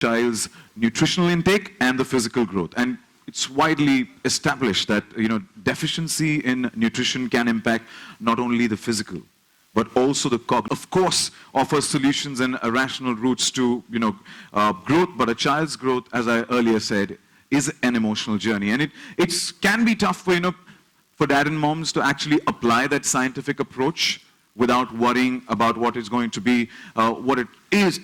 child's nutritional intake and the physical growth. And it's widely established that deficiency in nutrition can impact not only the physical, but also the cognitive. Of course, offers solutions and rational routes to growth, but a child's growth, as I earlier said, is an emotional journey. And it can be tough for dad and moms to actually apply that scientific approach without worrying about what it's going to be, what it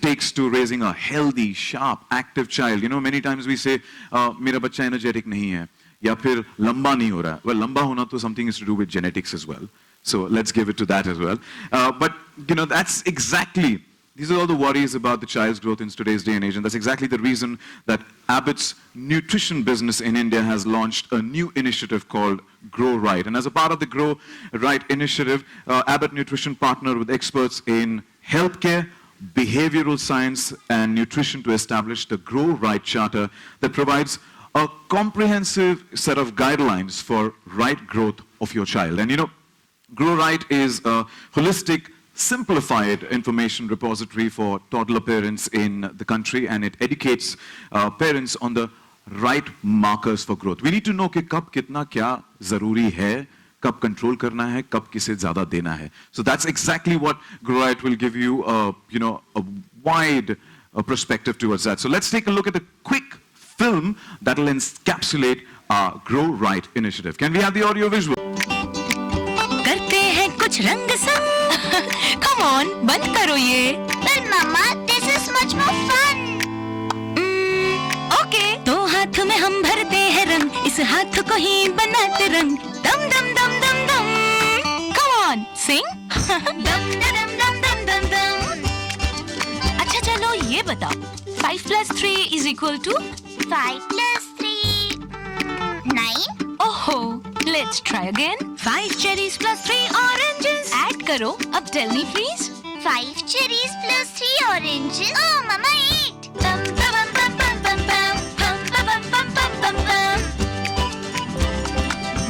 takes to raising a healthy, sharp, active child. Many times we say, "Mera bacha energetic nahi hai," ya phir lamba nahi ho raha. Well, lamba hona to something is to do with genetics as well. So let's give it to that as well. But that's exactly. These are all the worries about the child's growth in today's day and age, and that's exactly the reason that Abbott's nutrition business in India has launched a new initiative called Grow Right. And as a part of the Grow Right initiative, Abbott Nutrition partnered with experts in healthcare, behavioral science, and nutrition to establish the Grow Right Charter that provides a comprehensive set of guidelines for right growth of your child. And Grow Right is a holistic, simplified information repository for toddler parents in the country, and it educates parents on the right markers for growth. We need to know कि कब कितना क्या ज़रूरी है, कब control करना है, कब किसे ज़्यादा देना है. So that's exactly what Grow Right will give you, a wide perspective towards that. So let's take a look at a quick film that will encapsulate our Grow Right initiative. Can we have the audio visual? करते हैं कुछ रंग संग. Come on, बंद करो ये. But Mama, this is much more fun. Okay. दो हाथ में हम भरते हैं रंग, इस हाथ को ही बनाते रंग. दम दम दम दम दम. Come on, sing. Dum dum dum dum dum dum. अच्छा चलो ये बताओ. 5 plus 3 is equal to 5 plus 3, 9. Oh, let's try again. 5 cherries plus 3 oranges. Add करो. अब tell me please. 5 cherries plus 3 oranges. Oh, Mama, 8. Bum bum bum bum bum bum bum bum bum bum bum bum.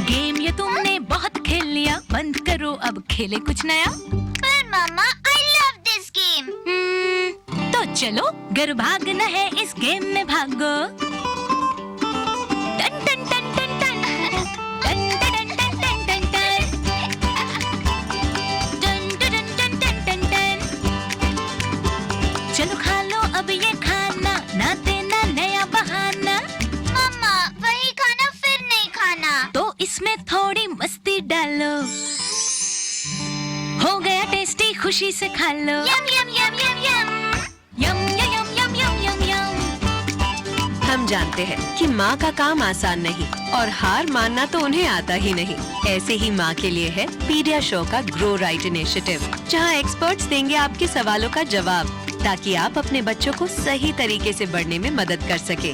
Game ये तुमने बहुत खेल लिया. बंद करो अब खेले कुछ नया. But Mama, I love this game. तो चलो घर भागना है इस गेम में भागो. टन टन टन टन टन टन टन टन टन टन टन टन टन टन. चलो खा लो अब ये खाना, ना देना नया बहाना. Mama, वही खाना फिर नहीं खाना. तो इसमें थोड़ी मस्ती डालो. हो गया टेस्टी, खुशी से खा लो. Yum yum yum yum yum. यम यम यम यम यम यम. हम जानते हैं कि माँ का काम आसान नहीं और हार मानना तो उन्हें आता ही नहीं. ऐसे ही माँ के लिए है पीडिया शो का ग्रो राइट इनिशिएटिव, जहाँ एक्सपर्ट्स देंगे आपके सवालों का जवाब, ताकि आप अपने बच्चों को सही तरीके से बढ़ने में मदद कर सके.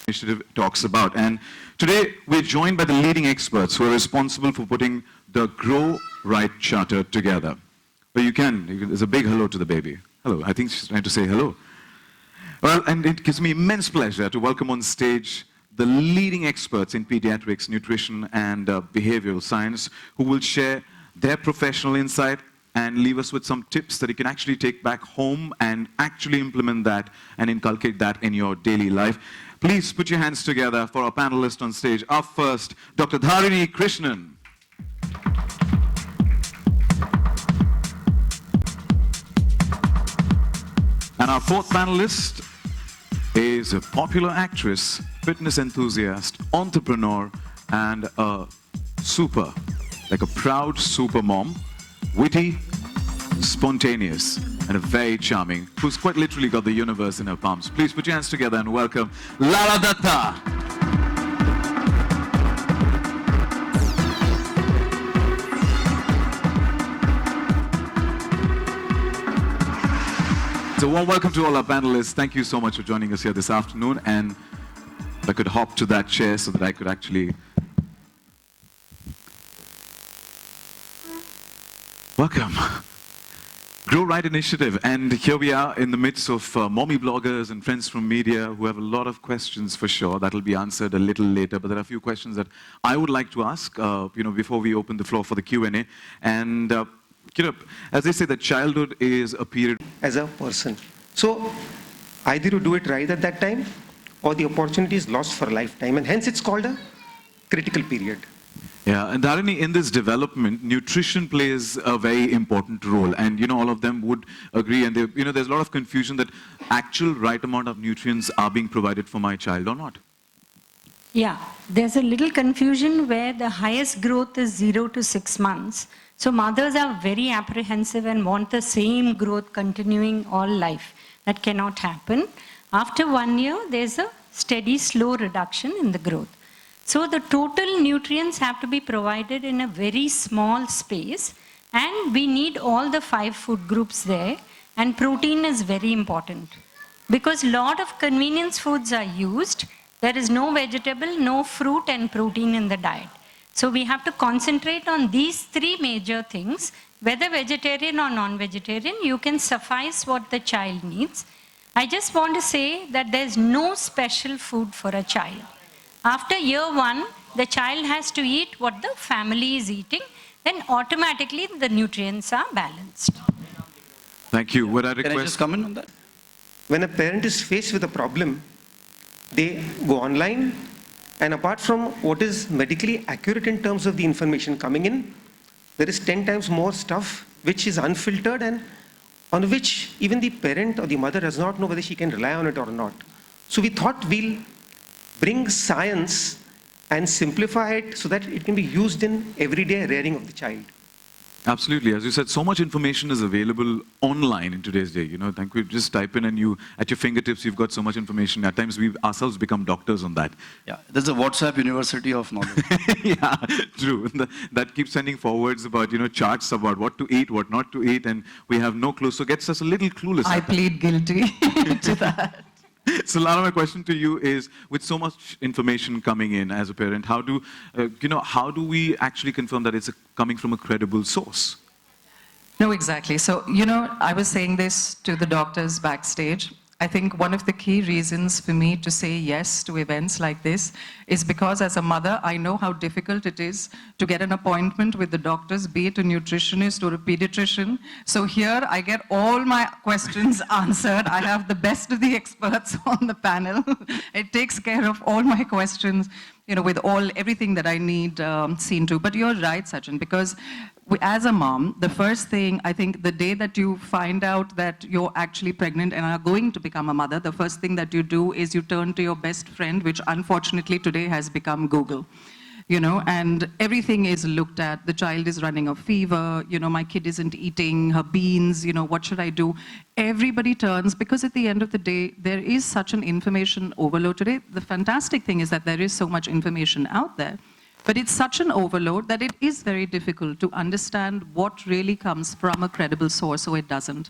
Initiative talks about. And today we're joined by the leading experts who are responsible for putting the Grow Right Charter together. Well, there's a big hello to the baby. Hello, I think she's trying to say hello. Well, and it gives me immense pleasure to welcome on stage the leading experts in pediatrics, nutrition, and behavioral science who will share their professional insight and leave us with some tips that you can actually take back home and actually implement that and inculcate that in your daily life. Please put your hands together for our panelists on stage. Up first, Dr. Dharini Krishnan. And our fourth panelist is a popular actress, fitness enthusiast, entrepreneur, and a proud super mom, witty, spontaneous, and a very charming, who's quite literally got the universe in her palms. Please put your hands together and welcome Lara Dutta. So, warm welcome to all our panelists. Thank you so much for joining us here this afternoon. And if I could hop to that chair so that I could actually... Welcome. Grow Right initiative, and here we are in the midst of mommy bloggers and friends from media who have a lot of questions for sure. That will be answered a little later, but there are a few questions that I would like to ask, before we open the floor for the Q&A. And, as they say, that childhood is a period. As a person. So either you do it right at that time or the opportunity is lost for a lifetime, and hence it's called a critical period. Yeah, and Dharini, in this development, nutrition plays a very important role, and all of them would agree. And there's a lot of confusion that actual right amount of nutrients are being provided for my child or not. Yeah, there's a little confusion where the highest growth is 0 to 6 months. So mothers are very apprehensive and want the same growth continuing all life. That cannot happen. After 1 year, there's a steady, slow reduction in the growth. So the total nutrients have to be provided in a very small space, and we need all the 5 food groups there, and protein is very important. Because a lot of convenience foods are used, there is no vegetable, no fruit and protein in the diet. So we have to concentrate on these 3 major things. Whether vegetarian or non-vegetarian, you can suffice what the child needs. I just want to say that there's no special food for a child. After year 1, the child has to eat what the family is eating, then automatically the nutrients are balanced. Thank you. Would I request... Can I just comment on that? When a parent is faced with a problem, they go online, and apart from what is medically accurate in terms of the information coming in, there is 10 times more stuff which is unfiltered and on which even the parent or the mother does not know whether she can rely on it or not. So we thought we'll bring science and simplify it so that it can be used in everyday rearing of the child. Absolutely. As you said, so much information is available online in today's day. Thank you. Just type in and at your fingertips, you've got so much information. At times, we've ourselves become doctors on that. Yeah, there's a WhatsApp university of knowledge. Yeah, true. That keeps sending forwards about, charts about what to eat, what not to eat, and we have no clue. So gets us a little clueless. I plead guilty to that. So Lara, my question to you is, with so much information coming in as a parent, how do we actually confirm that it's coming from a credible source? No, exactly. So, I was saying this to the doctors backstage. I think one of the key reasons for me to say yes to events like this is because as a mother, I know how difficult it is to get an appointment with the doctors, be it a nutritionist or a pediatrician. So here I get all my questions answered. I have the best of the experts on the panel. It takes care of all my questions, with everything that I need seen to. But you're right, Sachin, because as a mom, the first thing, I think the day that you find out that you're actually pregnant and are going to become a mother, the first thing that you do is you turn to your best friend, which unfortunately today has become Google. And everything is looked at. The child is running a fever, my kid isn't eating her beans, what should I do? Everybody turns, because at the end of the day, there is such an information overload today. The fantastic thing is that there is so much information out there. But it's such an overload that it is very difficult to understand what really comes from a credible source, or it doesn't.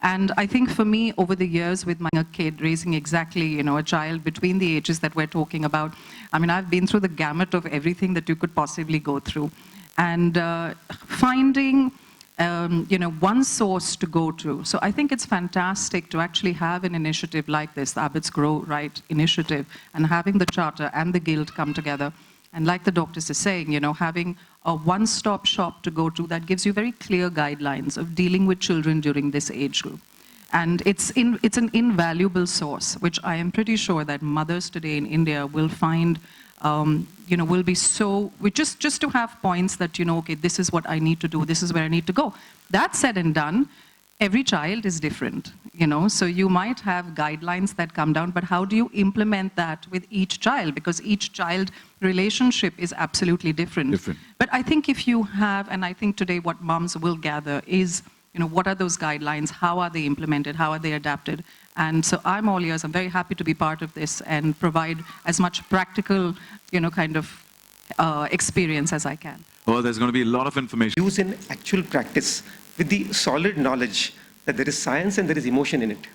And I think for me, over the years with my kid, raising exactly, a child between the ages that we're talking about, I've been through the gamut of everything that you could possibly go through. And finding, one source to go to. So I think it's fantastic to actually have an initiative like this, the Abbott's Grow Right initiative, and having the charter and the guild come together. And like the doctors are saying, having a one-stop shop to go to that gives you very clear guidelines of dealing with children during this age group. And it's an invaluable source, which I am pretty sure that mothers today in India will find, will be so, just to have points that, okay, this is what I need to do, this is where I need to go. That said and done, every child is different, so you might have guidelines that come down, but how do you implement that with each child? Because each child relationship is absolutely different. But I think if you have, and I think today what moms will gather is, what are those guidelines? How are they implemented? How are they adapted? And so I'm all ears. I'm very happy to be part of this and provide as much practical, experience as I can. Well, there's going to be a lot of information. Use in actual practice with the solid knowledge that there is science and there is emotion in it.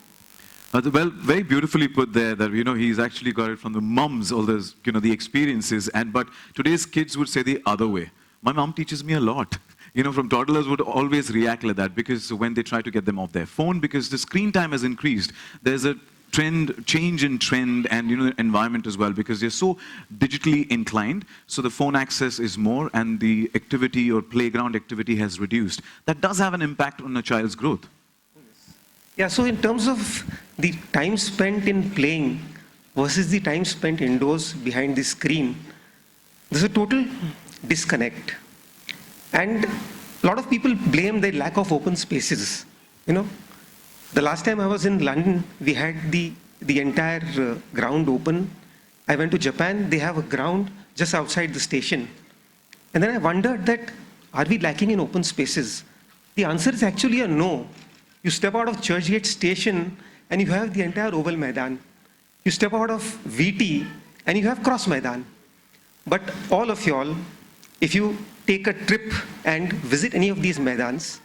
Well, very beautifully put there that, he's actually got it from the mums, all those, the experiences. But today's kids would say the other way. My mom teaches me a lot. from toddlers would always react like that, because when they try to get them off their phone, because the screen time has increased, there's a change in trend and environment as well, because they're so digitally inclined, so the phone access is more and the activity or playground activity has reduced. That does have an impact on a child's growth. Yeah, so in terms of the time spent in playing versus the time spent indoors behind the screen, there's a total disconnect. And a lot of people blame the lack of open spaces. The last time I was in London, we had the entire ground open. I went to Japan, they have a ground just outside the station. And then I wondered that, are we lacking in open spaces? The answer is actually a no. You step out of Churchgate station and you have the entire Oval Maidan. You step out of VT and you have Cross Maidan. But all of y'all, if you take a trip and visit any of these Maidans,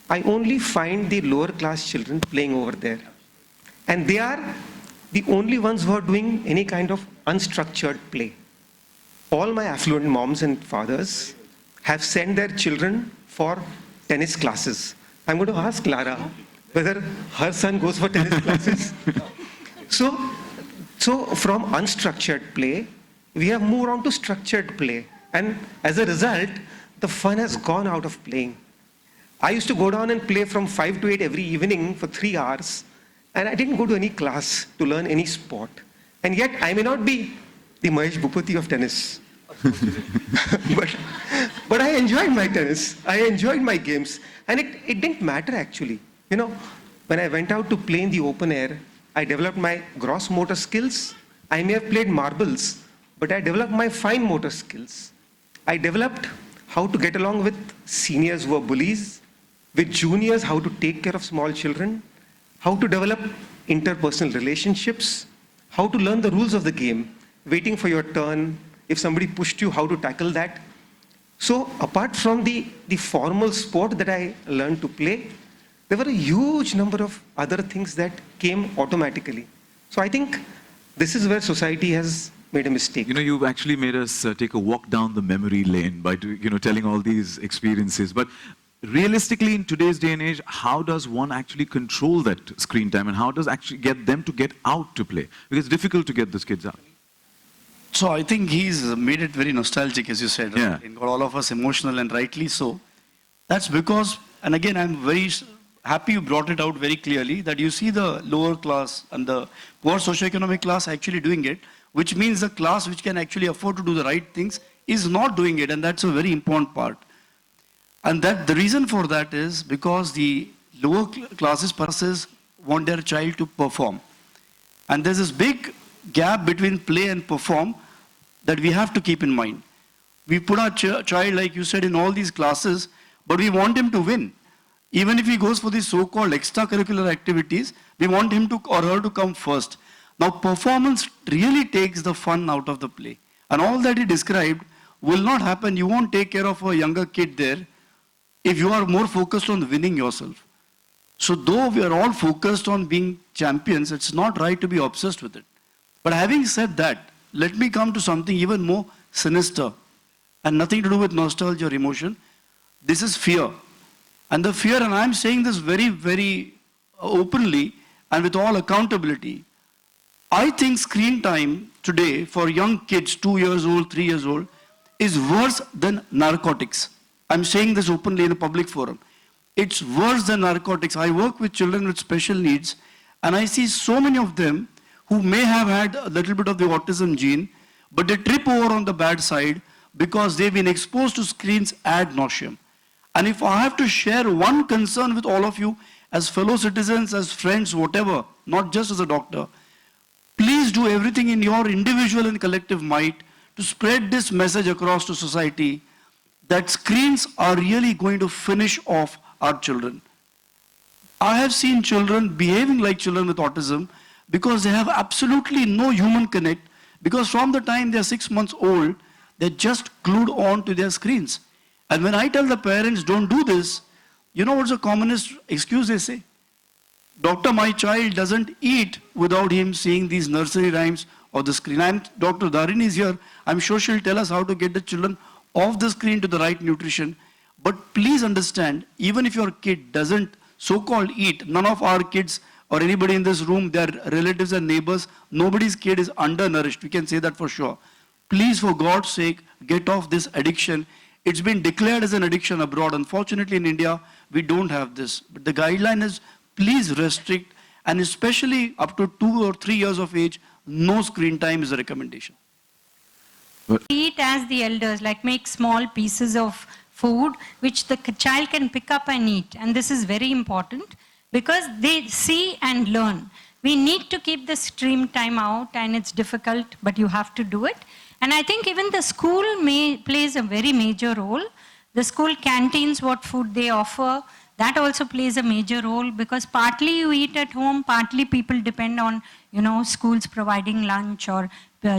I only find the lower class children playing over there. And they are the only ones who are doing any kind of unstructured play. All my affluent moms and fathers have sent their children for tennis classes. I'm going to ask Lara whether her son goes for tennis classes. So from unstructured play, we have moved on to structured play. And as a result, the fun has gone out of playing. I used to go down and play from 5 to 8 every evening for 3 hours, and I didn't go to any class to learn any sport. And yet, I may not be the Mahesh Bhupati of tennis. but I enjoyed my tennis. I enjoyed my games. And it didn't matter, actually. When I went out to play in the open air, I developed my gross motor skills. I may have played marbles, but I developed my fine motor skills. I developed how to get along with seniors who are bullies, with juniors, how to take care of small children, how to develop interpersonal relationships, how to learn the rules of the game, waiting for your turn, if somebody pushed you, how to tackle that. So apart from the formal sport that I learned to play, there were a huge number of other things that came automatically. So I think this is where society has made a mistake. You've actually made us take a walk down the memory lane by telling all these experiences. But realistically, in today's day and age, how does one actually control that screen time, and how does actually get them to get out to play? Because it's difficult to get those kids out. So I think he's made it very nostalgic, as you said. Yeah. Right? And got all of us emotional, and rightly so. That's because, and again, I'm very happy you brought it out very clearly, that you see the lower class and the poor socioeconomic class actually doing it, which means the class which can actually afford to do the right things is not doing it, and that's a very important part. And that the reason for that is because the lower classes want their child to perform. And there's this big gap between play and perform that we have to keep in mind. We put our child, like you said, in all these classes, but we want him to win. Even if he goes for these so-called extracurricular activities, we want him to or her to come first. Now, performance really takes the fun out of the play. And all that he described will not happen. You won't take care of a younger kid there if you are more focused on winning yourself. So though we are all focused on being champions, it's not right to be obsessed with it. But having said that, let me come to something even more sinister and nothing to do with nostalgia or emotion. This is fear. And the fear, and I'm saying this very, very openly and with all accountability, I think screen time today for young kids, 2 years old, 3 years old, is worse than narcotics. I'm saying this openly in a public forum. It's worse than narcotics. I work with children with special needs, and I see so many of them who may have had a little bit of the autism gene, but they trip over on the bad side because they've been exposed to screens ad nauseum. And if I have to share one concern with all of you as fellow citizens, as friends, whatever, not just as a doctor, please do everything in your individual and collective might to spread this message across to society that screens are really going to finish off our children. I have seen children behaving like children with autism because they have absolutely no human connect, because from the time they're 6 months old, they're just glued on to their screens. And when I tell the parents, don't do this, you know what's the commonest excuse they say? Doctor, my child doesn't eat without him seeing these nursery rhymes or the screen. Dr. Dharini is here. I'm sure she'll tell us how to get the children off the screen to the right nutrition. But please understand, even if your kid doesn't so-called eat, none of our kids or anybody in this room, their relatives and neighbors, nobody's kid is undernourished. We can say that for sure. Please, for God's sake, get off this addiction. It's been declared as an addiction abroad. Unfortunately, in India, we don't have this. But the guideline is, please restrict, and especially up to 2 or 3 years of age, no screen time is a recommendation. Eat as the elders, like make small pieces of food which the child can pick up and eat. And this is very important because they see and learn. We need to keep the screen time out, and it's difficult, but you have to do it. And I think even the school plays a very major role. The school canteens, what food they offer, that also plays a major role, because partly you eat at home, partly people depend on, schools providing lunch or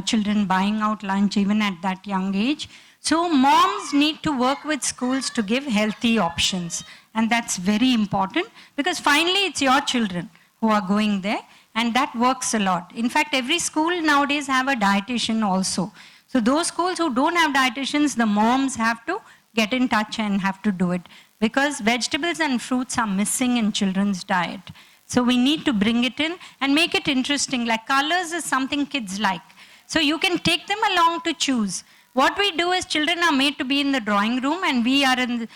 children buying out lunch even at that young age. So moms need to work with schools to give healthy options. And that's very important, because finally it's your children who are going there, and that works a lot. In fact, every school nowadays have a dietitian also. So those schools who don't have dietitians, the moms have to get in touch and have to do it, because vegetables and fruits are missing in children's diet. So we need to bring it in and make it interesting. Like colors is something kids like. So you can take them along to choose. What we do is children are made to be in the drawing room and we are in,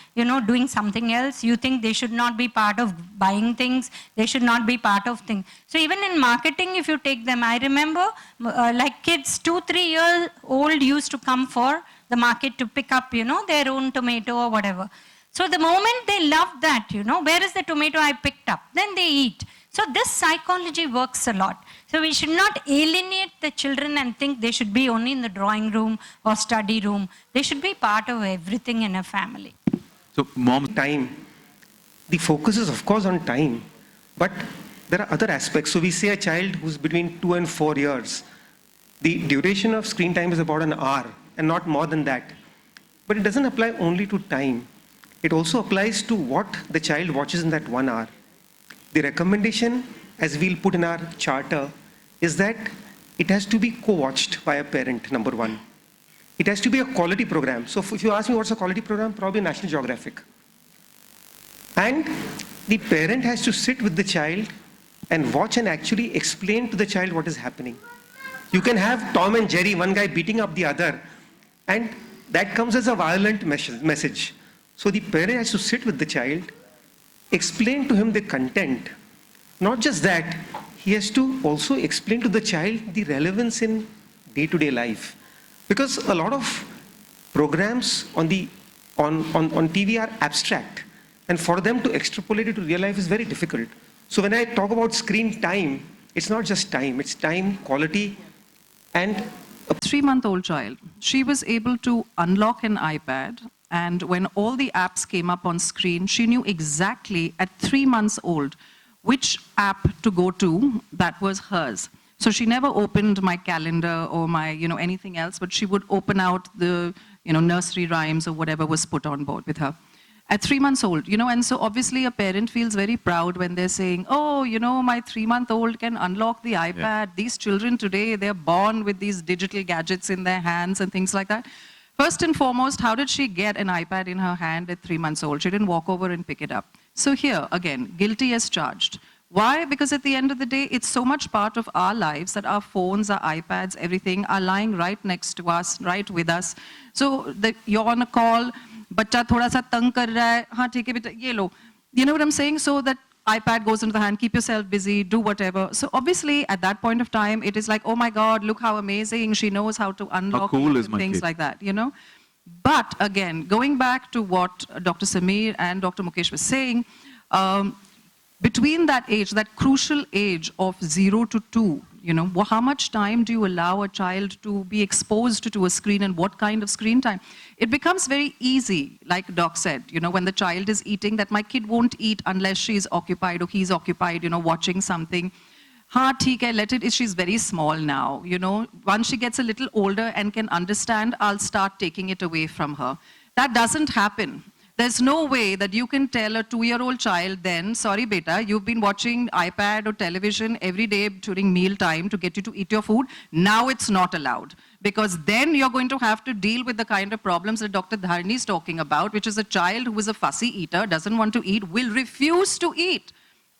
doing something else. You think they should not be part of buying things. They should not be part of things. So even in marketing, if you take them, I remember like kids 2-3 years old used to come for the market to pick up, their own tomato or whatever. So the moment they love that, where is the tomato I picked up? Then they eat. So this psychology works a lot. So we should not alienate the children and think they should be only in the drawing room or study room. They should be part of everything in a family. So mom, Time. The focus is of course on time, but there are other aspects. So we say a child who's between 2 and 4 years, the duration of screen time is about an hour and not more than that. But it doesn't apply only to time. It also applies to what the child watches in that 1 hour. The recommendation, as we'll put in our charter, is that it has to be co-watched by a parent, number one. It has to be a quality program. So if you ask me what's a quality program, probably National Geographic. And the parent has to sit with the child and watch and actually explain to the child what is happening. You can have Tom and Jerry, one guy beating up the other, and that comes as a violent message. So the parent has to sit with the child, explain to him the content. Not just that, he has to also explain to the child the relevance in day-to-day life. Because a lot of programs on TV are abstract, and for them to extrapolate it to real life is very difficult. So when I talk about screen time, it's not just time, it's time, quality, and A 3-month-old child, she was able to unlock an iPad, and when all the apps came up on screen, she knew exactly at 3 months old which app to go to that was hers. So she never opened my calendar or my, anything else, but she would open out the, nursery rhymes or whatever was put on board with her. At 3 months old, and so obviously a parent feels very proud when they're saying, oh, my 3-month-old can unlock the iPad. Yeah. These children today, they're born with these digital gadgets in their hands and things like that. First and foremost, how did she get an iPad in her hand at 3 months old? She didn't walk over and pick it up. So here, again, guilty as charged. Why? Because at the end of the day, it's so much part of our lives that our phones, our iPads, everything are lying right next to us, right with us. So you're on a call, bachcha thoda sa tang kar raha hai, haan theek hai beta, ye lo. You know what I'm saying? So that iPad goes into the hand, keep yourself busy, do whatever. So obviously, at that point of time, it is like, oh my God, look how amazing, she knows how to unlock things like that, But again, going back to what Dr. Samir and Dr. Mukesh was saying, between that age, that crucial age of 0 to 2, how much time do you allow a child to be exposed to a screen and what kind of screen time? It becomes very easy, like Doc said, when the child is eating, that my kid won't eat unless she's occupied or he's occupied, watching something. Haan, theek hai, let it, she's very small now, Once she gets a little older and can understand, I'll start taking it away from her. That doesn't happen. There's no way that you can tell a 2-year-old child then, sorry beta, you've been watching iPad or television every day during meal time to get you to eat your food. Now it's not allowed. because then you're going to have to deal with the kind of problems that Dr. Dharini is talking about, which is a child who is a fussy eater, doesn't want to eat, will refuse to eat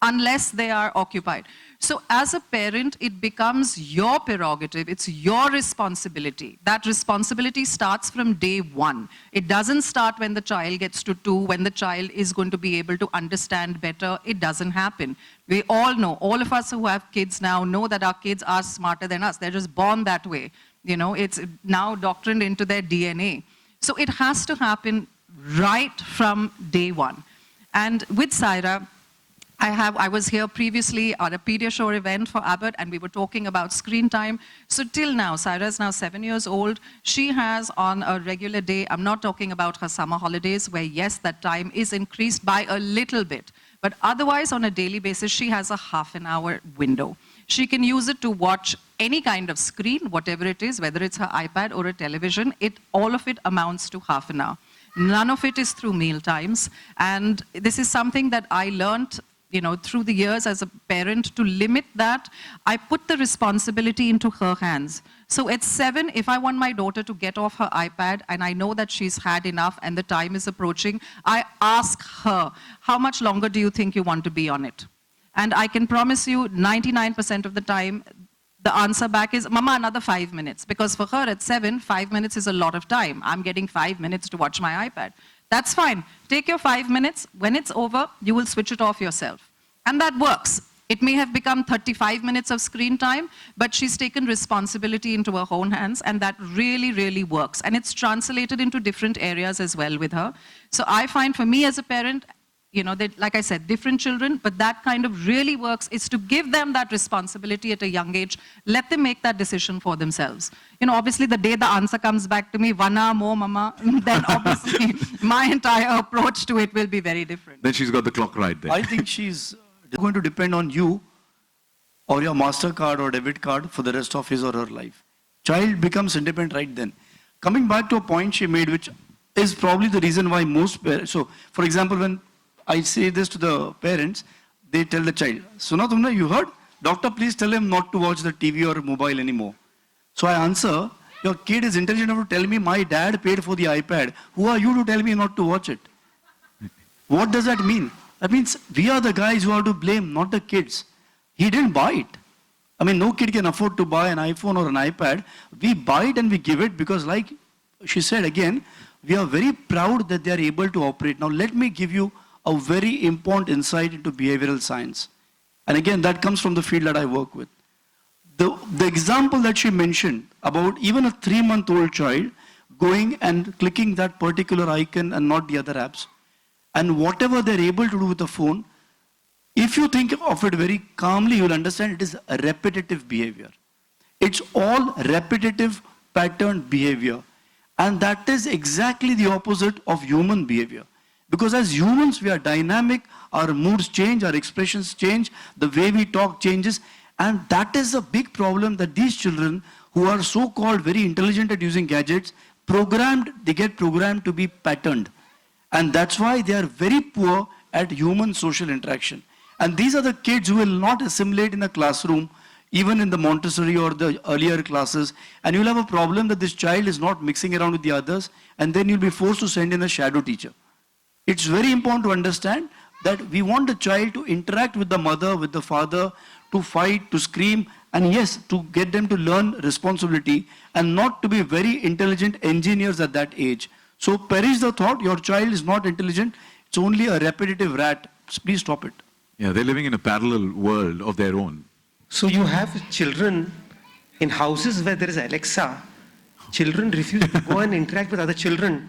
unless they are occupied. So as a parent, it becomes your prerogative, it's your responsibility. That responsibility starts from day one. It doesn't start when the child gets to 2, when the child is going to be able to understand better. It doesn't happen. We all know, all of us who have kids now know that our kids are smarter than us. They're just born that way. You know, it's now doctrined into their DNA. So it has to happen right from day one. And with Saira, I was here previously at a Pediatrician event for Abbott, and we were talking about screen time. So till now, Saira is now 7 years old. She has on a regular day, I'm not talking about her summer holidays, where yes, that time is increased by a little bit. But otherwise, on a daily basis, she has a half-an-hour window. She can use it to watch any kind of screen, whatever it is, whether it's her iPad or a television. All of it amounts to half an hour. None of it is through meal times. And this is something that I learned, you know, through the years as a parent. To limit that, I put the responsibility into her hands. So at 7, if I want my daughter to get off her iPad and I know that she's had enough and the time is approaching, I ask her, how much longer do you think you want to be on it? And I can promise you 99% of the time, the answer back is, Mama, another 5 minutes. Because for her at 7, 5 minutes is a lot of time. I'm getting 5 minutes to watch my iPad. That's fine. Take your 5 minutes. When it's over, you will switch it off yourself. And that works. It may have become 35 minutes of screen time, but she's taken responsibility into her own hands, and that really, really works. And it's translated into different areas as well with her. So I find for me as a parent, you know, like I said, different children, but that kind of really works, is to give them that responsibility at a young age. Let them make that decision for themselves. You know, obviously the day the answer comes back to me, 1 hour more, Mama, then obviously my entire approach to it will be very different. Then she's got the clock right there. I think she's going to depend on you or your MasterCard or debit card for the rest of his or her life. Child becomes independent right then. Coming back to a point she made, which is probably the reason why most parents, so for example, when I say this to the parents, they tell the child, Suna tumne, you heard? Doctor, please tell him not to watch the TV or mobile anymore. So I answer, your kid is intelligent enough to tell me my dad paid for the iPad. Who are you to tell me not to watch it? What does that mean? That means we are the guys who are to blame, not the kids. He didn't buy it. I mean, no kid can afford to buy an iPhone or an iPad. We buy it and we give it because, like she said again, we are very proud that they are able to operate. Now, let me give you a very important insight into behavioral science. And again, that comes from the field that I work with. The example that she mentioned about even a 3-month-old child going and clicking that particular icon and not the other apps, and whatever they're able to do with the phone, if you think of it very calmly, you'll understand it is a repetitive behavior. It's all repetitive patterned behavior. And that is exactly the opposite of human behavior. Because as humans, we are dynamic, our moods change, our expressions change, the way we talk changes, and that is a big problem that these children who are so-called very intelligent at using gadgets, they get programmed to be patterned. And that's why they are very poor at human social interaction. And these are the kids who will not assimilate in a classroom, even in the Montessori or the earlier classes, and you'll have a problem that this child is not mixing around with the others, and then you'll be forced to send in a shadow teacher. It's very important to understand that we want the child to interact with the mother, with the father, to fight, to scream, and yes, to get them to learn responsibility and not to be very intelligent engineers at that age. So perish the thought, your child is not intelligent, it's only a repetitive rat. Please stop it. Yeah, they're living in a parallel world of their own. So you have children in houses where there is Alexa. Children refuse to go and interact with other children.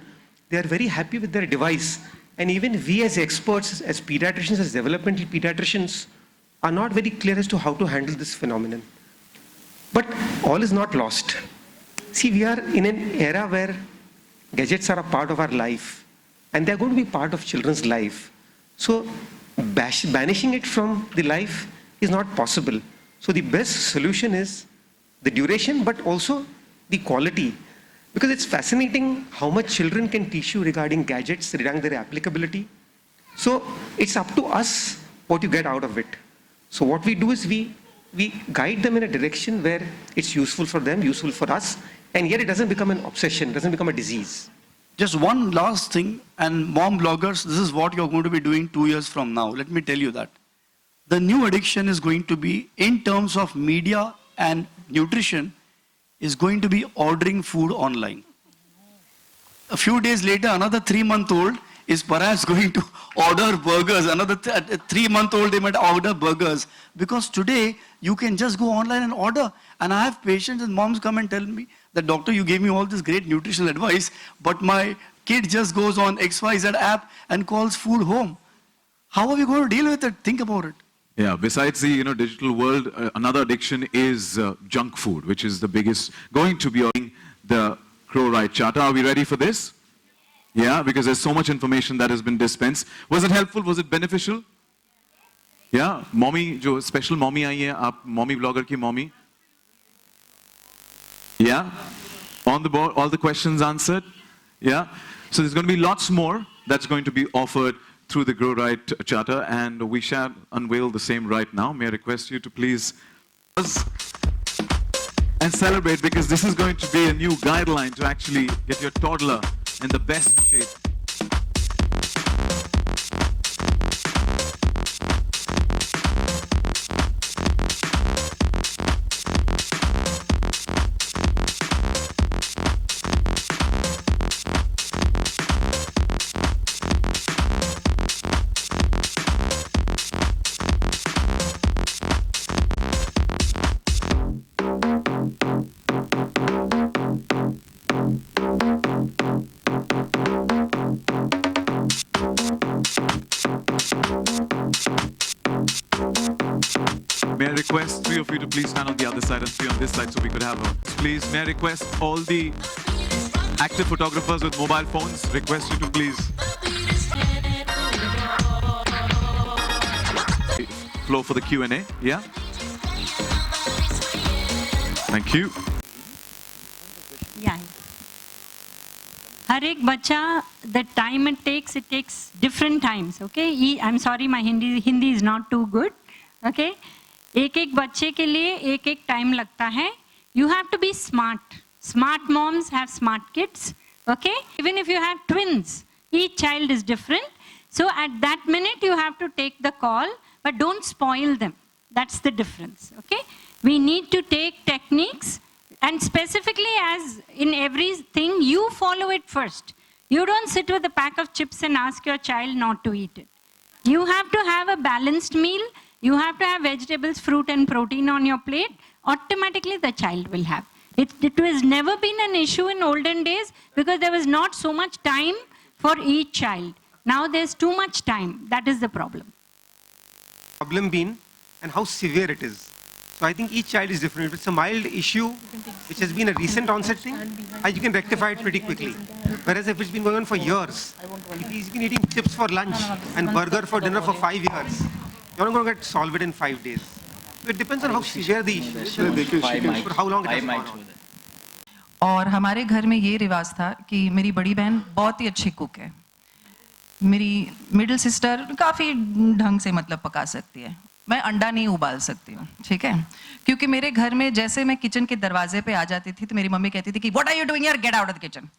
They are very happy with their device. And even we as experts, as pediatricians, as developmental pediatricians, are not very clear as to how to handle this phenomenon. But all is not lost. See, we are in an era where gadgets are a part of our life. And they are going to be part of children's life. So banishing it from the life is not possible. So the best solution is the duration, but also the quality. Because it's fascinating how much children can teach you regarding gadgets, regarding their applicability. So it's up to us what you get out of it. So what we do is we guide them in a direction where it's useful for them, useful for us, and yet it doesn't become an obsession, it doesn't become a disease. Just one last thing, and mom bloggers, this is what you're going to be doing 2 years from now. Let me tell you that. The new addiction is going to be, in terms of media and nutrition, is going to be ordering food online. A few days later, another 3-month-old is perhaps going to order burgers. Another 3-month-old, they might order burgers. Because today, you can just go online and order. And I have patients and moms come and tell me that, doctor, you gave me all this great nutritional advice, but my kid just goes on XYZ app and calls food home. How are we going to deal with it? Think about it. Yeah, besides the digital world, another addiction is junk food, which is the biggest, going to be the Crow Right Charter. Are we ready for this? Yeah, because there's so much information that has been dispensed. Was it helpful? Was it beneficial? Yeah, mommy, jo special mommy आई है, आप mommy blogger की mommy. Yeah, on the board, all the questions answered. Yeah, so there's going to be lots more that's going to be offered through the Grow Right Charter, and we shall unveil the same right now. May I request you to please and celebrate, because this is going to be a new guideline to actually get your toddler in the best shape. May I request 3 of you to please stand on the other side and 3 on this side so we could have a... Please, may I request all the active photographers with mobile phones, request you to please... flow for the Q&A, yeah? Thank you. Yeah. हर एक बच्चा, the time it takes different times, okay? I'm sorry, my Hindi is not too good, okay? एक एक बच्चे के लिए एक एक time लगता है. You have to be smart. Smart moms have smart kids, okay? Even if you have twins, each child is different. So at that minute you have to take the call, but don't spoil them. That's the difference, okay? We need to take techniques, and specifically, as in everything, you follow it first. You don't sit with a pack of chips and ask your child not to eat it. You have to have a balanced meal. You have to have vegetables, fruit and protein on your plate. Automatically the child will have. It has never been an issue in olden days because there was not so much time for each child. Now there's too much time. That is the problem. Problem being, and how severe it is. So I think each child is different. If it's a mild issue, which has been a recent onset thing, you can rectify it pretty quickly. Whereas if it's been going on for years, if he's been eating chips for lunch and burger for dinner for 5 years, you're not going to solve it in 5 days. So it depends on how severe the issue is, for how long it has gone on. और हमारे घर में ये रिवाज था कि मेरी बड़ी बहन बहुत ही अच्छी कुक है. मेरी मिडिल सिस्टर काफ़ी ढंग से मतलब पका सकती है. मैं अंडा नहीं उबाल सकती हूँ, ठीक है? क्योंकि मेरे घर में जैसे मैं किचन के दरवाजे पे आ जाती थी तो मेरी मम्मी कहती थी कि what are you doing here, get out of the kitchen.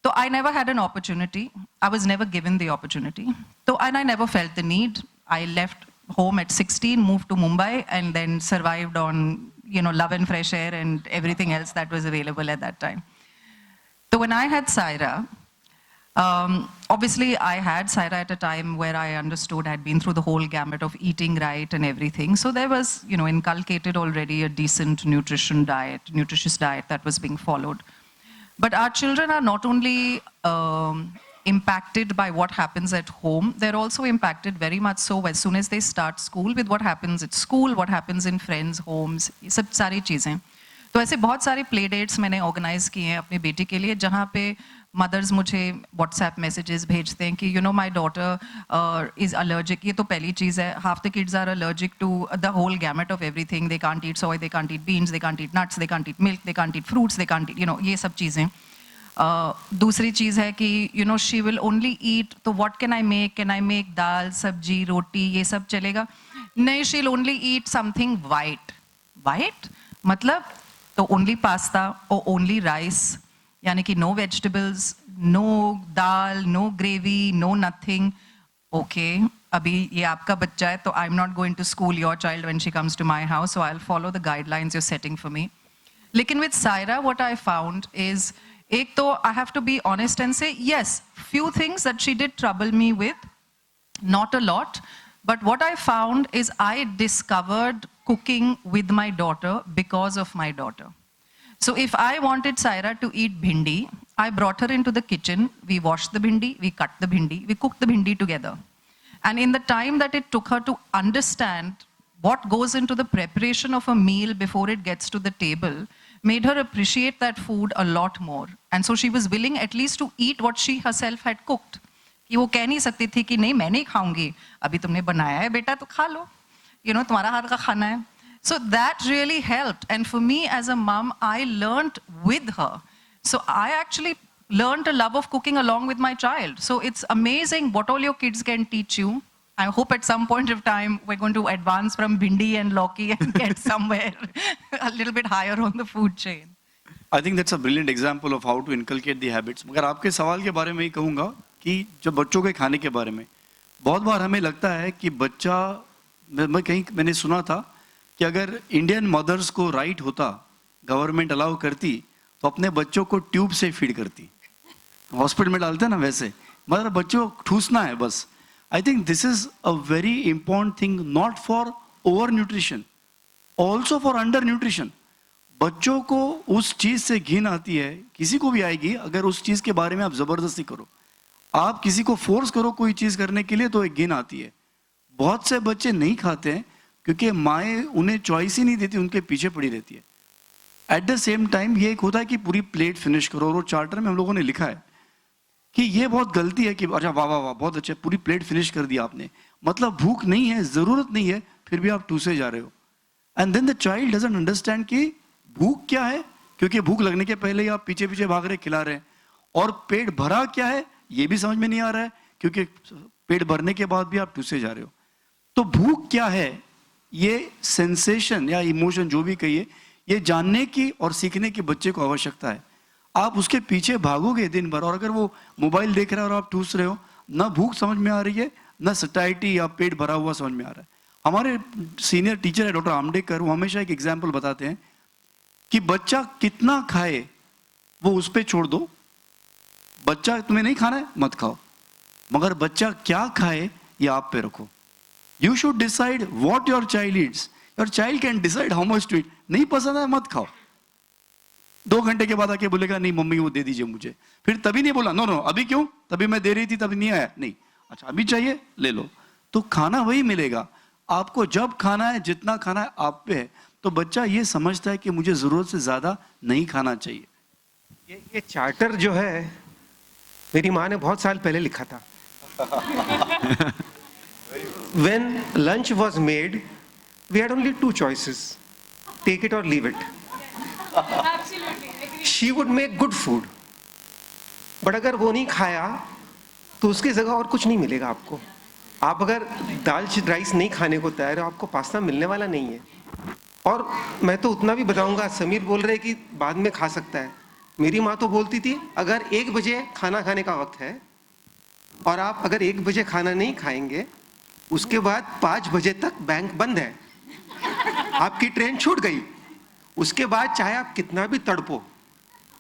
तो I never had an opportunity, I was never given the opportunity. तो and I never felt the need. I left home at 16, moved to Mumbai, and then survived on, love and fresh air and everything else that was available at that time. So when I had Saira, obviously I had Saira at a time where I understood, I'd been through the whole gamut of eating right and everything. So there was, inculcated already a decent nutritious diet that was being followed. But our children are not only impacted by what happens at home, they're also impacted very much so as soon as they start school with what happens at school, what happens in friends' homes, ये सब सारी चीज़ें. तो ऐसे बहुत सारे play dates मैंने organise किए हैं अपनी बेटी के लिए, जहाँ पे मदर्स मुझे व्हाट्सएप मैसेजेस भेजते हैं कि माई डॉटर इज़ अलर्जिक. ये तो पहली चीज़ है. Half the kids are allergic to the whole gamut of everything. They can't eat soy, they can't eat beans, they can't eat nuts, they can't eat milk, they can't eat fruits, they can't eat ये सब चीज़ें. दूसरी चीज़ है कि she will only ईट, तो what can I make दाल सब्जी रोटी ये सब चलेगा? नहीं, she will only eat something white. मतलब तो only pasta or only rice, यानी कि no vegetables, no dal, no gravy, no nothing. Okay, अभी ये आपका बच्चा है तो I'm not going to school your child when she comes to my house, so I'll follow the guidelines you're setting for me. लेकिन with Saira, what I found is, एक तो I have to be honest and say, yes, few things that she did trouble me with, not a lot, but what I found is I discovered cooking with my daughter because of my daughter. So if I wanted Saira to eat bhindi, I brought her into the kitchen, we washed the bhindi, we cut the bhindi, we cooked the bhindi together. And in the time that it took her to understand what goes into the preparation of a meal before it gets to the table, made her appreciate that food a lot more. And so she was willing at least to eat what she herself had cooked. कि वो कह नहीं सकती थी कि नहीं मैं नहीं खाऊंगी, अभी तुमने बनाया है बेटा तो खा लो, तुम्हारा हाथ का खाना है. So that really helped. And for me as a mom, I learned with her. So I actually learned a love of cooking along with my child. So it's amazing what all your kids can teach you. I hope at some point of time we're going to advance from bhindi and lauki and get somewhere a little bit higher on the food chain. I think that's a brilliant example of how to inculcate the habits. मगर आपके सवाल के बारे में ही कहूँगा कि जब बच्चों के खाने के बारे में बहुत बार हमें लगता है कि बच्चा, मैंने सुना था कि अगर इंडियन मदर्स को राइट होता, गवर्नमेंट अलाउ करती तो अपने बच्चों को ट्यूब से फीड करती. हॉस्पिटल में डालते हैं ना वैसे, मगर बच्चों को ठूसना है बस. I think this is a very important thing, not for over nutrition, also for under nutrition. बच्चों को उस चीज़ से घिन आती है, किसी को भी आएगी अगर उस चीज़ के बारे में आप ज़बरदस्ती करो. आप किसी को फोर्स करो कोई चीज़ करने के लिए तो एक घिन आती है. बहुत से बच्चे नहीं खाते हैं क्योंकि माएँ उन्हें चॉइस ही नहीं देती, उनके पीछे पड़ी रहती है. एट द सेम टाइम ये एक होता है कि पूरी प्लेट फिनिश करो, और चार्टर में हम लोगों ने लिखा है कि ये बहुत गलती है कि अच्छा वाह वाह वाह बहुत अच्छा, पूरी प्लेट फिनिश कर दिया आपने, मतलब भूख नहीं है, ज़रूरत नहीं है, फिर भी आप टूसे जा रहे हो. And then the child doesn't understand कि भूख क्या है, क्योंकि भूख लगने के पहले ही आप पीछे पीछे भाग रहे खिला रहे हैं. और पेट भरा क्या है ये भी समझ में नहीं आ रहा है, क्योंकि पेट भरने के बाद भी आप टूसे जा रहे हो. तो भूख क्या है, ये सेंसेशन या इमोशन जो भी कहिए, ये जानने की और सीखने की बच्चे को आवश्यकता है. आप उसके पीछे भागोगे दिन भर, और अगर वो मोबाइल देख रहा है और आप टूस रहे हो, ना भूख समझ में आ रही है, ना सटाइटी या पेट भरा हुआ समझ में आ रहा है. हमारे सीनियर टीचर है डॉक्टर आमडेकर, वो हमेशा एक एग्जाम्पल बताते हैं कि बच्चा कितना खाए वो उस पर छोड़ दो. बच्चा तुम्हें नहीं खाना है मत खाओ, मगर बच्चा क्या खाए ये आप पे रखो. You should decide what your child eats. Your child can decide how much to eat. नहीं पसंद है मत खाओ. 2 घंटे के बाद आके बोलेगा नहीं मम्मी वो दे दीजिए मुझे, फिर तभी नहीं बोला नो नो अभी क्यों, तभी मैं दे रही थी तभी नहीं आया, नहीं अच्छा अभी चाहिए ले लो. तो खाना वही मिलेगा आपको, जब खाना है जितना खाना है आप पे है. तो बच्चा ये समझता है कि मुझे जरूरत से ज्यादा नहीं खाना चाहिए. ये चार्टर जो है मेरी माँ ने बहुत साल पहले लिखा था. When lunch was made, we had only 2 choices: take it or leave it. She would make good food, but अगर वो नहीं खाया तो उसकी जगह और कुछ नहीं मिलेगा आपको. आप अगर दाल राइस नहीं खाने को तैयार हो, आपको पास्ता मिलने वाला नहीं है. और मैं तो उतना भी बताऊंगा, समीर बोल रहे कि बाद में खा सकता है. मेरी माँ तो बोलती थी अगर 1 बजे खाना खाने का वक्त है और आप अगर 1 बजे खाना नहीं खाएंगे, उसके बाद 5 बजे तक बैंक बंद है, आपकी ट्रेन छूट गई. उसके बाद चाहे आप कितना भी तड़पो,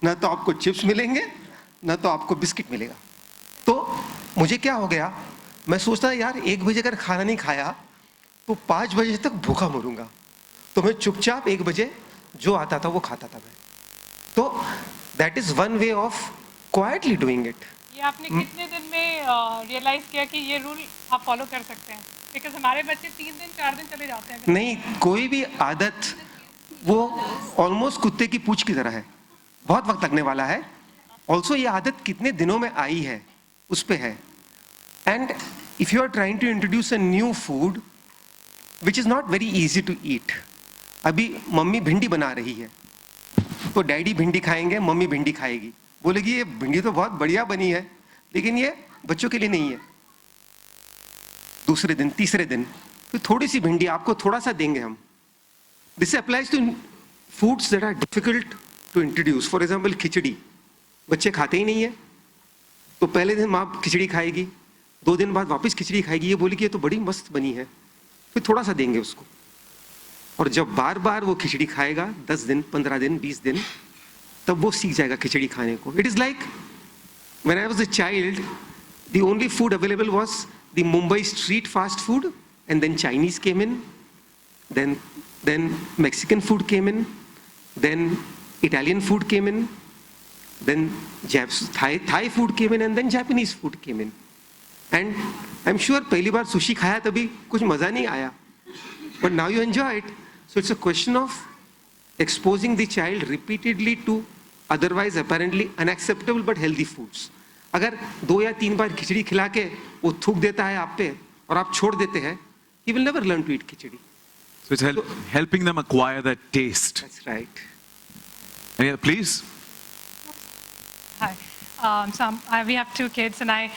ना तो आपको चिप्स मिलेंगे ना तो आपको बिस्किट मिलेगा. तो मुझे क्या हो गया, मैं सोचता यार 1 बजे अगर खाना नहीं खाया तो 5 बजे तक भूखा मरूंगा. तो मैं चुपचाप 1 बजे जो आता था वो खाता था मैं. तो that is one way of quietly doing it. ये आपने कितने दिन में रियलाइज किया कि ये रूल आप फॉलो कर सकते हैं? बिकॉज हमारे बच्चे 3 दिन 4 दिन चले जाते हैं. नहीं, कोई भी आदत वो ऑलमोस्ट कुत्ते की पूंछ की तरह है, बहुत वक्त लगने वाला है. ऑल्सो ये आदत कितने दिनों में आई है उस पे है. And if you are trying to introduce a new food which is not very easy to eat. अभी मम्मी भिंडी बना रही है तो डैडी भिंडी खाएंगे, मम्मी भिंडी खाएगी, बोलेगी ये भिंडी तो बहुत बढ़िया बनी है लेकिन ये बच्चों के लिए नहीं है. दूसरे दिन तीसरे दिन फिर थोड़ी सी भिंडी आपको थोड़ा सा देंगे हम. This applies to foods that are difficult to introduce. For example, khichdi. बच्चे खाते ही नहीं है. तो पहले दिन माँ खिचड़ी खाएगी, 2 दिन बाद वापस खिचड़ी खाएगी, ये बोली कि ये तो बड़ी मस्त बनी है, फिर थोड़ा सा देंगे उसको. और जब बार बार वो खिचड़ी खाएगा 10 दिन, 15 दिन, 20 दिन, तब वो सीख जाएगा खिचड़ी खाने को. It is like when I was a child, the only food available was the Mumbai street fast food, and then Chinese came in, then Mexican food came in, then Italian food came in, then Thai food came in, and then Japanese food came in. And I'm sure पहली बार sushi खाया तभी कुछ मजा नहीं आया, but now you enjoy it. So it's a question of exposing the child repeatedly to otherwise apparently unacceptable but healthy foods. अगर 2 या 3 बार खिचड़ी खिला के वो थूक देता है आप पे और आप छोड़ देते हैं, he will never learn to eat khichdi. So it's helping them acquire that taste. That's right. Yeah, please. Hi. We have 2 kids, and I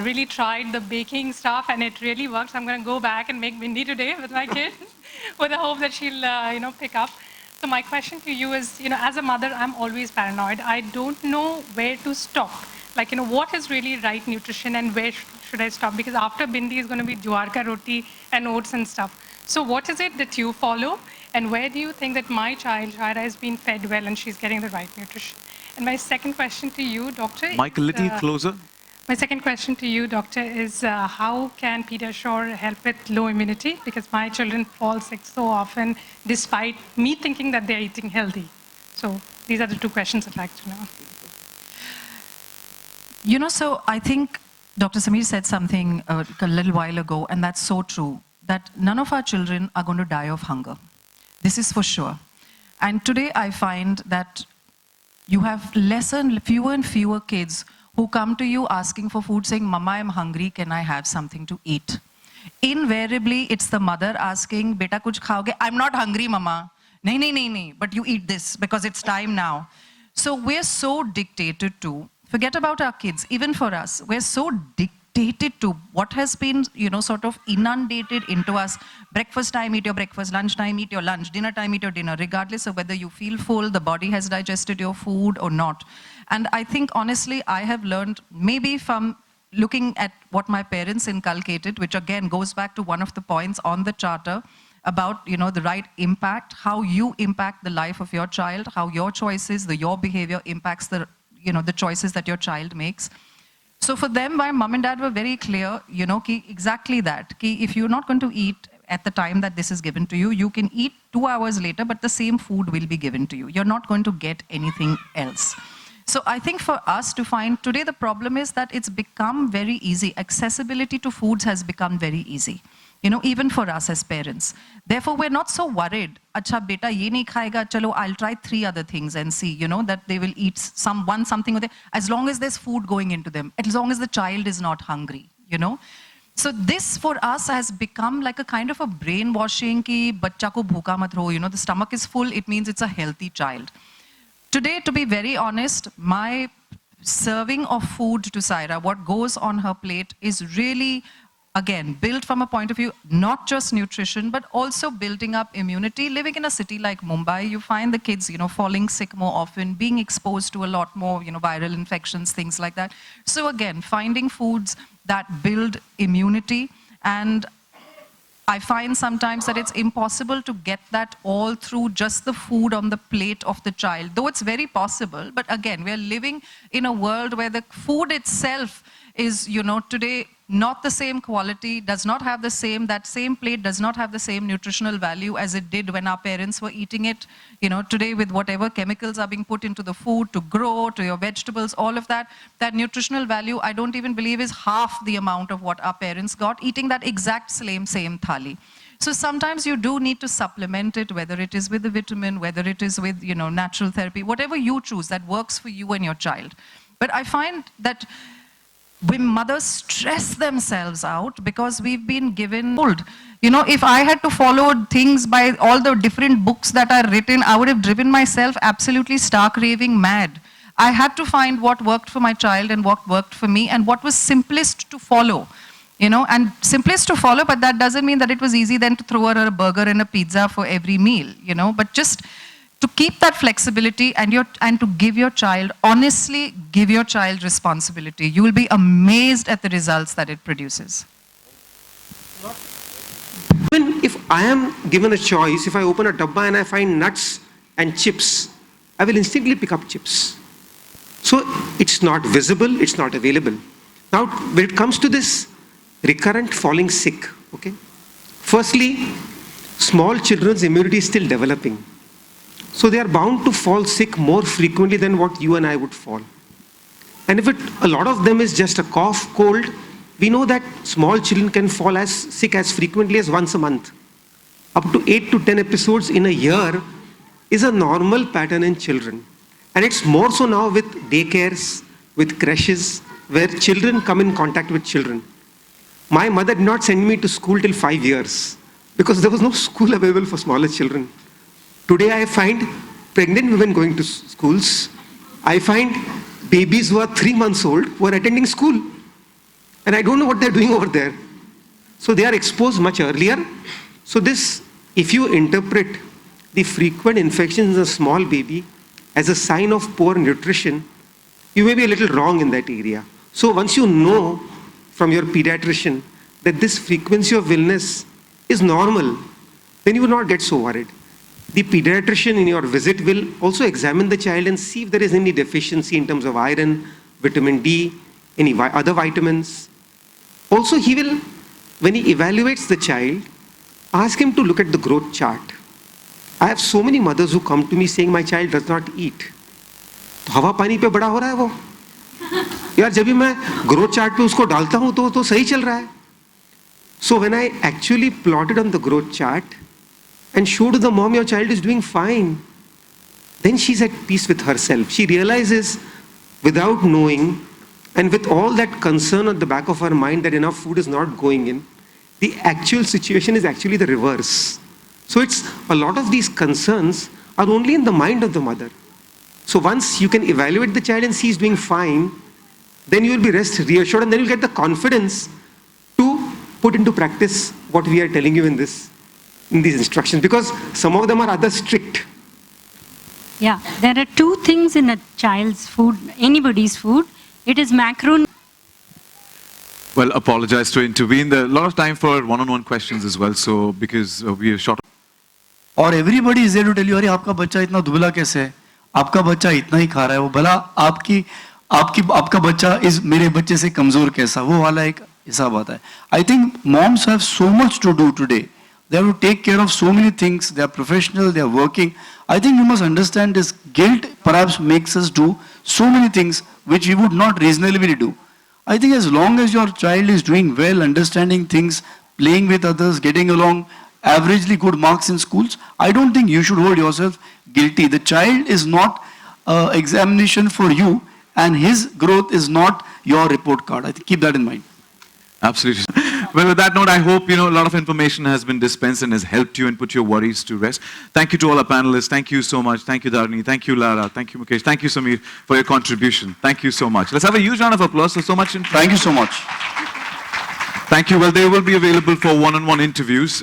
really tried the baking stuff, and it really works. I'm going to go back and make bindi today with my kid with the hope that she'll, pick up. So my question to you is, as a mother, I'm always paranoid. I don't know where to stop. Like, what is really right nutrition and where should I stop? Because after bindi is going to be jowar ka roti and oats and stuff. So what is it that you follow, and where do you think that my child, Shara, has been fed well and she's getting the right nutrition? And my second question to you, doctor. Mike, a little closer. My second question to you, doctor, is how can Pediasure help with low immunity? Because my children fall sick so often, despite me thinking that they're eating healthy. So these are the 2 questions I'd like to know. So I think Dr. Samir said something a little while ago, and that's so true, that none of our children are going to die of hunger. This is for sure. And today I find that you have fewer and fewer kids who come to you asking for food, saying, Mama, I'm hungry, can I have something to eat? Invariably, it's the mother asking, Beta kuch khaoge? I'm not hungry, Mama. Nahi, but you eat this because it's time now. So we're so dictated to. Forget about our kids, even for us, we're so dictated to what has been, sort of inundated into us. Breakfast time, eat your breakfast. Lunch time, eat your lunch. Dinner time, eat your dinner. Regardless of whether you feel full, the body has digested your food or not. And I think, honestly, I have learned, maybe from looking at what my parents inculcated, which again goes back to one of the points on the charter, about the right impact, how you impact the life of your child, how your choices, your behavior impacts the choices that your child makes. So for them, my mom and dad were very clear, exactly that. If you're not going to eat at the time that this is given to you, you can eat 2 hours later, but the same food will be given to you. You're not going to get anything else. So I think for us to find, today the problem is that it's become very easy. Accessibility to foods has become very easy. Even for us as parents. Therefore, we're not so worried. Acha beta ye nahi khayega, chalo I'll try 3 other things and see, that they will eat something or as long as there's food going into them, as long as the child is not hungry, So this for us has become like a kind of a brainwashing ki bachcha ko bhuka mat raho, the stomach is full, it means it's a healthy child. Today, to be very honest, my serving of food to Saira, what goes on her plate is really, again, built from a point of view, not just nutrition, but also building up immunity. Living in a city like Mumbai, you find the kids, falling sick more often, being exposed to a lot more, viral infections, things like that. So again, finding foods that build immunity. And I find sometimes that it's impossible to get that all through just the food on the plate of the child, though it's very possible. But again, we're living in a world where the food itself is, today not the same quality, does not have the same, that same plate does not have the same nutritional value as it did when our parents were eating it. Today with whatever chemicals are being put into the food to grow, to your vegetables, all of that, that nutritional value, I don't even believe is half the amount of what our parents got eating that exact same thali. So sometimes you do need to supplement it, whether it is with a vitamin, whether it is with, natural therapy, whatever you choose that works for you and your child. But I find that when mothers stress themselves out because we've been given old. If I had to follow things by all the different books that are written, I would have driven myself absolutely stark raving mad. I had to find what worked for my child and what worked for me and what was simplest to follow. And simplest to follow, but that doesn't mean that it was easy then to throw her a burger and a pizza for every meal, but just to keep that flexibility and to give your child, honestly, give your child responsibility. You will be amazed at the results that it produces. Even if I am given a choice, if I open a dabba and I find nuts and chips, I will instantly pick up chips. So it's not visible, it's not available. Now, when it comes to this recurrent falling sick, okay? Firstly, small children's immunity is still developing. So they are bound to fall sick more frequently than what you and I would fall. And if a lot of them is just a cough, cold, we know that small children can fall as sick as frequently as once a month. Up to 8 to 10 episodes in a year is a normal pattern in children. And it's more so now with daycares, with creches, where children come in contact with children. My mother did not send me to school till 5 years because there was no school available for smaller children. Today I find pregnant women going to schools. I find babies who are 3 months old who are attending school. And I don't know what they're doing over there. So they are exposed much earlier. So this, if you interpret the frequent infections in a small baby as a sign of poor nutrition, you may be a little wrong in that area. So once you know from your pediatrician that this frequency of illness is normal, then you will not get so worried. The pediatrician in your visit will also examine the child and see if there is any deficiency in terms of iron, vitamin D, any other vitamins. Also, he will, when he evaluates the child, ask him to look at the growth chart. I have so many mothers who come to me saying my child does not eat. तो हवा पानी पे बड़ा हो रहा है वो. यार जब भी मैं growth chart पे उसको डालता हूँ तो सही चल रहा है. So when I actually plotted on the growth chart and showed to the mom your child is doing fine, then she's at peace with herself. She realizes without knowing and with all that concern at the back of her mind that enough food is not going in, the actual situation is actually the reverse. So it's a lot of these concerns are only in the mind of the mother. So once you can evaluate the child and see he's doing fine, then you will be reassured and then you'll get the confidence to put into practice what we are telling you in these instructions, because some of them are rather strict. Yeah, there are two things in a child's food, anybody's food. It is macro. Well, apologize to intervene. There are a lot of time for one-on-one questions as well, so because we are short. और everybody is there to tell you, अरे आपका बच्चा इतना दुबला कैसे है, आपका बच्चा इतना ही खा रहा है, वो भला आपका बच्चा इस मेरे बच्चे से कमजोर कैसा, वो वाला एक हिसाब आता है. I think moms have so much to do today. They have to take care of so many things. They are professional, they are working. I think you must understand this guilt perhaps makes us do so many things which we would not reasonably do. I think as long as your child is doing well, understanding things, playing with others, getting along, averagely good marks in schools, I don't think you should hold yourself guilty. The child is not an examination for you and his growth is not your report card. I think keep that in mind. Absolutely. Well, with that note, I hope a lot of information has been dispensed and has helped you and put your worries to rest. Thank you to all our panelists. Thank you so much. Thank you, Dharini. Thank you, Lara. Thank you, Mukesh. Thank you, Samir, for your contribution. Thank you so much. Let's have a huge round of applause. So much. Thank you so much. Thank you. Well, they will be available for one-on-one interviews.